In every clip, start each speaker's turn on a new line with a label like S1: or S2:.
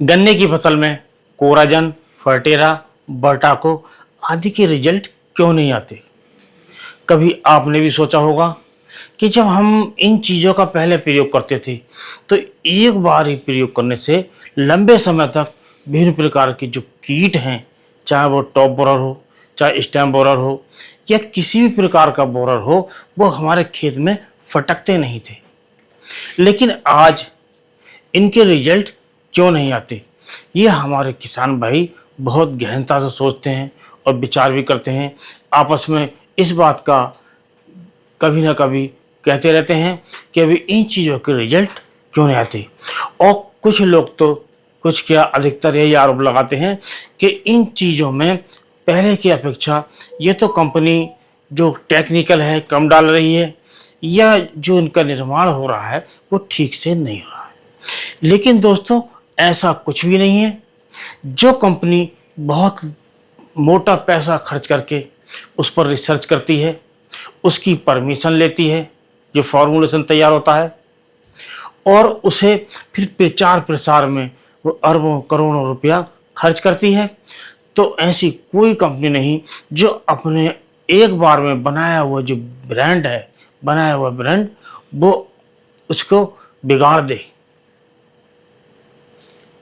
S1: गन्ने की फसल में कोराजन, फर्टेरा, बर्टाको आदि के रिजल्ट क्यों नहीं आते? कभी आपने भी सोचा होगा कि जब हम इन चीज़ों का पहले प्रयोग करते थे, तो एक बार ही प्रयोग करने से लंबे समय तक विभिन्न प्रकार के जो कीट हैं, चाहे वो टॉप बोरर हो, चाहे स्टेम बोरर हो या किसी भी प्रकार का बोरर हो, वो हमारे खेत में फटकते नहीं थे। लेकिन आज इनके रिजल्ट क्यों नहीं आते? ये हमारे किसान भाई बहुत गहनता से सोचते हैं और विचार भी करते हैं। आपस में इस बात का कभी ना कभी कहते रहते हैं कि अभी इन चीज़ों के रिजल्ट क्यों नहीं आते। और कुछ लोग तो कुछ क्या अधिकतर यही आरोप लगाते हैं कि इन चीज़ों में पहले की अपेक्षा ये तो कंपनी जो टेक्निकल है कम डाल रही है, या जो इनका निर्माण हो रहा है वो ठीक से नहीं हो रहा है। लेकिन दोस्तों, ऐसा कुछ भी नहीं है। जो कंपनी बहुत मोटा पैसा खर्च करके उस पर रिसर्च करती है, उसकी परमिशन लेती है, जो फॉर्मूलेशन तैयार होता है, और उसे फिर प्रचार प्रसार में वो अरबों करोड़ों रुपया खर्च करती है, तो ऐसी कोई कंपनी नहीं जो अपने एक बार में बनाया हुआ जो ब्रांड है, बनाया हुआ ब्रांड, वो उसको बिगाड़ दे।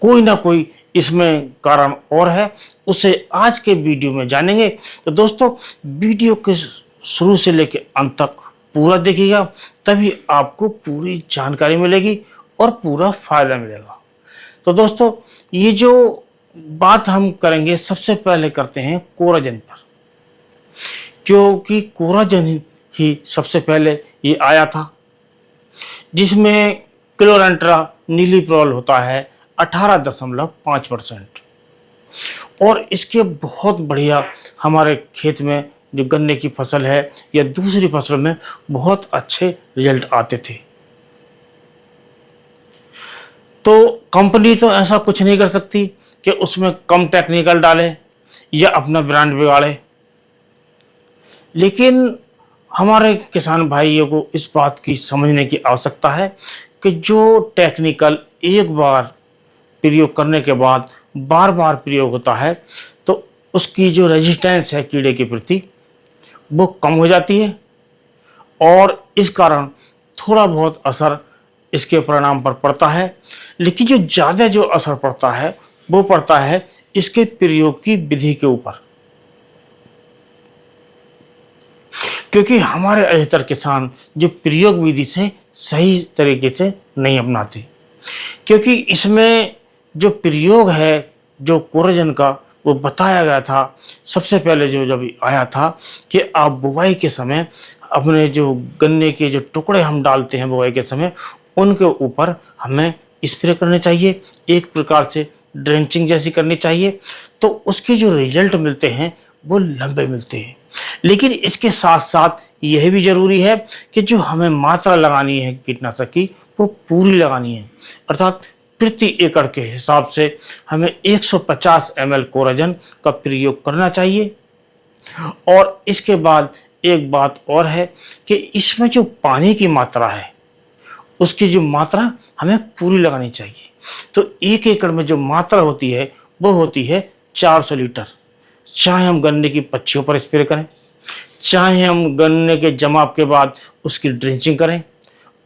S1: कोई ना कोई इसमें कारण और है, उसे आज के वीडियो में जानेंगे। तो दोस्तों, वीडियो के शुरू से लेकर अंत तक पूरा देखिएगा, तभी आपको पूरी जानकारी मिलेगी और पूरा फायदा मिलेगा। तो दोस्तों, ये जो बात हम करेंगे, सबसे पहले करते हैं कोराजन पर, क्योंकि कोराजन ही सबसे पहले ये आया था, जिसमें क्लोरेंट्रा नीलीप्रोल होता है 18.5%। और इसके बहुत बढ़िया हमारे खेत में जो गन्ने की फसल है या दूसरी फसल में बहुत अच्छे रिजल्ट आते थे। तो कंपनी तो ऐसा कुछ नहीं कर सकती कि उसमें कम टेक्निकल डाले या अपना ब्रांड बिगाड़े। लेकिन हमारे किसान भाइयों को इस बात की समझने की आवश्यकता है कि जो टेक्निकल एक बार प्रयोग करने के बाद बार बार प्रयोग होता है, तो उसकी जो रेजिस्टेंस है कीड़े के प्रति, वो कम हो जाती है, और इस कारण थोड़ा बहुत असर इसके परिणाम पर पड़ता है। लेकिन जो ज़्यादा जो असर पड़ता है वो पड़ता है इसके प्रयोग की विधि के ऊपर, क्योंकि हमारे अधिकतर किसान जो प्रयोग विधि से सही तरीके से नहीं अपनाते। क्योंकि इसमें जो प्रयोग है, जो कोराजन का, वो बताया गया था सबसे पहले जो जब आया था कि आप बुवाई के समय अपने जो गन्ने के जो टुकड़े हम डालते हैं बुवाई के समय, उनके ऊपर हमें स्प्रे करने चाहिए, एक प्रकार से ड्रेंचिंग जैसी करनी चाहिए, तो उसके जो रिजल्ट मिलते हैं वो लंबे मिलते हैं। लेकिन इसके साथ साथ यह भी जरूरी है कि जो हमें मात्रा लगानी है कीटनाशक की, वो पूरी लगानी है। अर्थात प्रति एकड़ के हिसाब से हमें 150 ml कोराजन का प्रयोग करना चाहिए। और इसके बाद एक बात और है कि इसमें जो पानी की मात्रा है, उसकी जो मात्रा हमें पूरी लगानी चाहिए। तो एक एकड़ में जो मात्रा होती है वो होती है 400 लीटर। चाहे हम गन्ने की पत्तियों पर स्प्रे करें, चाहे हम गन्ने के जमाव के बाद उसकी ड्रेंचिंग करें,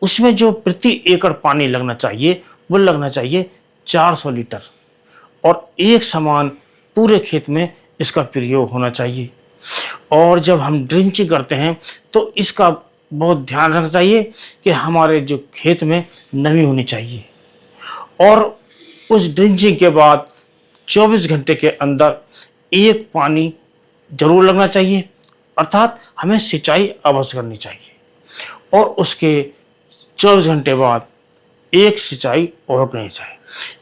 S1: उसमें जो प्रति एकड़ पानी लगना चाहिए वो लगना चाहिए 400 लीटर, और एक समान पूरे खेत में इसका प्रयोग होना चाहिए। और जब हम ड्रिंचिंग करते हैं तो इसका बहुत ध्यान रखना चाहिए कि हमारे जो खेत में नमी होनी चाहिए, और उस ड्रिंचिंग के बाद 24 घंटे के अंदर एक पानी जरूर लगना चाहिए। अर्थात हमें सिंचाई अवश्य करनी चाहिए, और उसके 24 घंटे बाद एक सिंचाई और करनी चाहिए।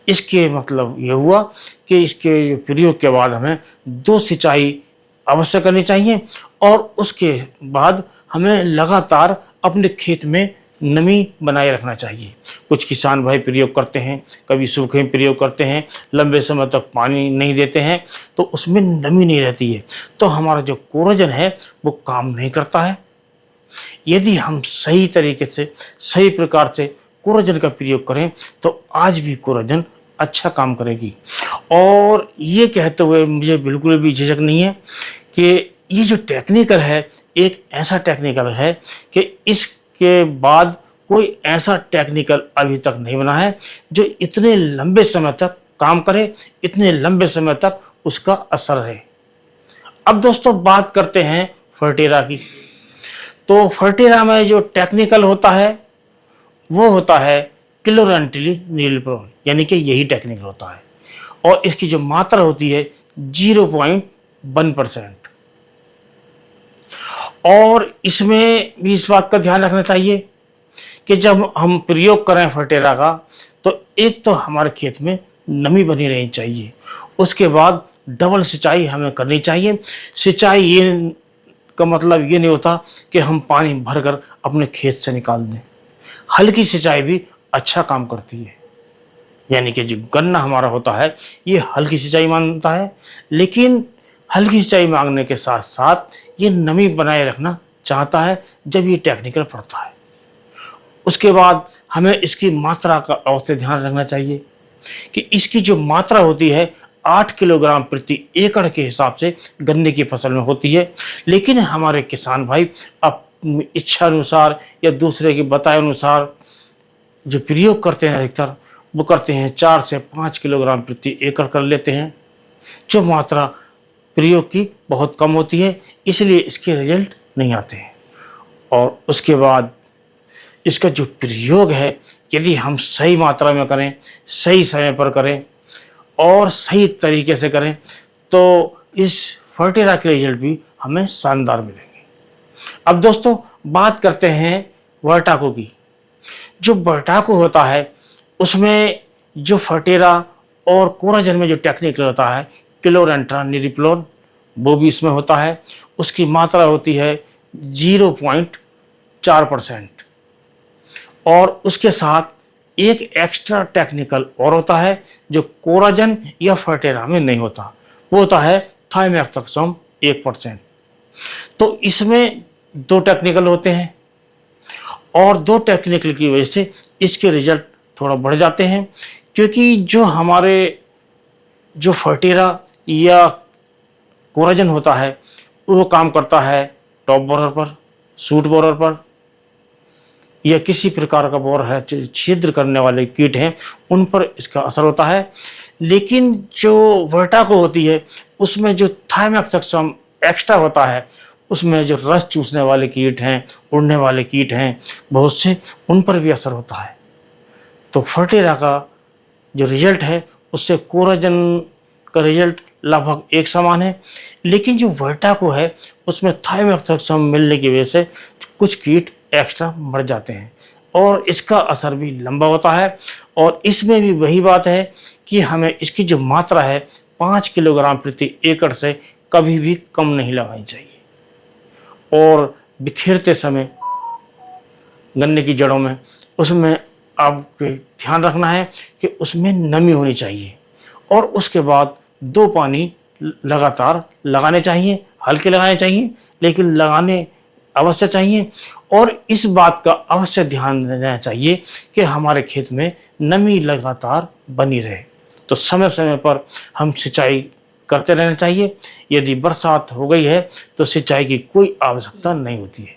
S1: इसके मतलब ये हुआ कि इसके प्रयोग के बाद हमें 2 सिंचाई अवश्य करनी चाहिए, और उसके बाद हमें लगातार अपने खेत में नमी बनाए रखना चाहिए। कुछ किसान भाई प्रयोग करते हैं, कभी सूखे प्रयोग करते हैं, लंबे समय तक पानी नहीं देते हैं, तो उसमें नमी नहीं रहती है, तो हमारा जो कोराजन है वो काम नहीं करता है। यदि हम सही तरीके से, सही प्रकार से कोराजन का प्रयोग करें, तो आज भी कोराजन अच्छा काम करेगी। और ये कहते हुए मुझे बिल्कुल भी झिझक नहीं है कि ये जो टेक्निकल है, एक ऐसा टेक्निकल है कि इसके बाद कोई ऐसा टेक्निकल अभी तक नहीं बना है जो इतने लंबे समय तक काम करे, इतने लंबे समय तक उसका असर रहे। अब दोस्तों बात करते हैं फर्टेरा की। तो फर्टेरा में जो टेक्निकल होता है वो होता है क्लोरानिलीप्रोल, यानी कि यही टेक्निकल होता है। और इसकी जो मात्रा होती है 0.1%। और इसमें भी इस बात का ध्यान रखना चाहिए कि जब हम प्रयोग करें फर्टेरा का, तो एक तो हमारे खेत में नमी बनी रहनी चाहिए, उसके बाद डबल सिंचाई हमें करनी चाहिए। सिंचाई ये का मतलब ये नहीं होता कि हम पानी भरकर अपने खेत से निकाल दें। हल्की सिंचाई भी अच्छा काम करती है, यानी कि जो गन्ना हमारा होता है ये हल्की सिंचाई मांगता है, लेकिन हल्की सिंचाई मांगने के साथ साथ ये नमी बनाए रखना चाहता है जब ये टेक्निकल पड़ता है। उसके बाद हमें इसकी मात्रा का अवश्य ध्यान रखना चाहिए कि इसकी जो मात्रा होती है 8 किलोग्राम प्रति एकड़ के हिसाब से गन्ने की फसल में होती है। लेकिन हमारे किसान भाई अपनी इच्छा अनुसार या दूसरे के बताए अनुसार जो प्रयोग करते हैं, अधिकतर वो करते हैं 4 से 5 किलोग्राम प्रति एकड़ कर लेते हैं, जो मात्रा प्रयोग की बहुत कम होती है, इसलिए इसके रिजल्ट नहीं आते हैं। और उसके बाद इसका जो प्रयोग है, यदि हम सही मात्रा में करें, सही समय पर करें और सही तरीके से करें, तो इस फर्टेरा के रिजल्ट भी हमें शानदार मिलेंगे। अब दोस्तों बात करते हैं वर्टाको की। जो वर्टाको होता है उसमें जो फर्टेरा और कोराजन में जो टेक्निकल होता है क्लोरानिलीप्रोल, वो भी इसमें होता है। उसकी मात्रा होती है 0.4%। और उसके साथ एक एक्स्ट्रा टेक्निकल और होता है जो कोराजन या फर्टेरा में नहीं होता, वो होता है थाइमेथॉक्सम 1%। तो इसमें 2 टेक्निकल होते हैं और 2 टेक्निकल की वजह से इसके रिजल्ट थोड़ा बढ़ जाते हैं, क्योंकि जो हमारे जो फर्टेरा या कोराजन होता है वो काम करता है टॉप बोरर पर, सूट बोरर पर, या किसी प्रकार का बोर है, छिद्र करने वाले कीट हैं उन पर इसका असर होता है। लेकिन जो वर्टाको होती है उसमें जो थाइमेथॉक्सम एक्स्ट्रा होता है, उसमें जो रस चूसने वाले कीट हैं, उड़ने वाले कीट हैं बहुत से, उन पर भी असर होता है। तो फर्टेरा का जो रिजल्ट है उससे कोराजन का रिजल्ट लगभग एक समान है। लेकिन जो वर्टाको है उसमें थाइमेथॉक्सम मिलने की वजह से कुछ कीट एक्स्ट्रा मर जाते हैं और इसका असर भी लंबा होता है। और इसमें भी वही बात है कि हमें इसकी जो मात्रा है 5 किलोग्राम प्रति एकड़ से कभी भी कम नहीं लगानी चाहिए। और बिखेरते समय गन्ने की जड़ों में उसमें आपको ध्यान रखना है कि उसमें नमी होनी चाहिए। और उसके बाद 2 पानी लगातार लगाने चाहिए, हल्के लगाने चाहिए लेकिन लगाने अवश्य चाहिए। और इस बात का अवश्य ध्यान देना चाहिए कि हमारे खेत में नमी लगातार बनी रहे। तो समय समय पर हम सिंचाई करते रहना चाहिए। यदि बरसात हो गई है तो सिंचाई की कोई आवश्यकता नहीं होती है।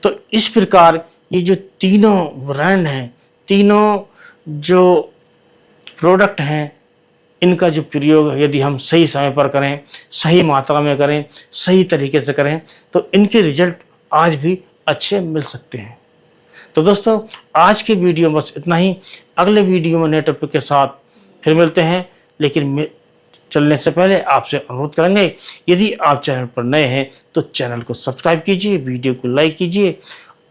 S1: तो इस प्रकार ये जो तीनों ब्रांड हैं, तीनों जो प्रोडक्ट हैं, इनका जो प्रयोग यदि हम सही समय पर करें, सही मात्रा में करें, सही तरीके से करें, तो इनके रिजल्ट आज भी अच्छे मिल सकते हैं। तो दोस्तों आज की वीडियो बस इतना ही। अगले वीडियो में नए टॉपिक के साथ फिर मिलते हैं। लेकिन चलने से पहले आपसे अनुरोध करेंगे, यदि आप चैनल पर नए हैं तो चैनल को सब्सक्राइब कीजिए, वीडियो को लाइक कीजिए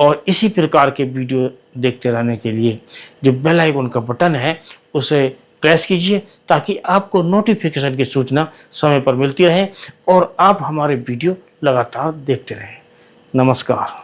S1: और इसी प्रकार के वीडियो देखते रहने के लिए जो बेल आइकन का बटन है उसे प्रेस कीजिए, ताकि आपको नोटिफिकेशन की सूचना समय पर मिलती रहे और आप हमारे वीडियो लगातार देखते रहें। नमस्कार।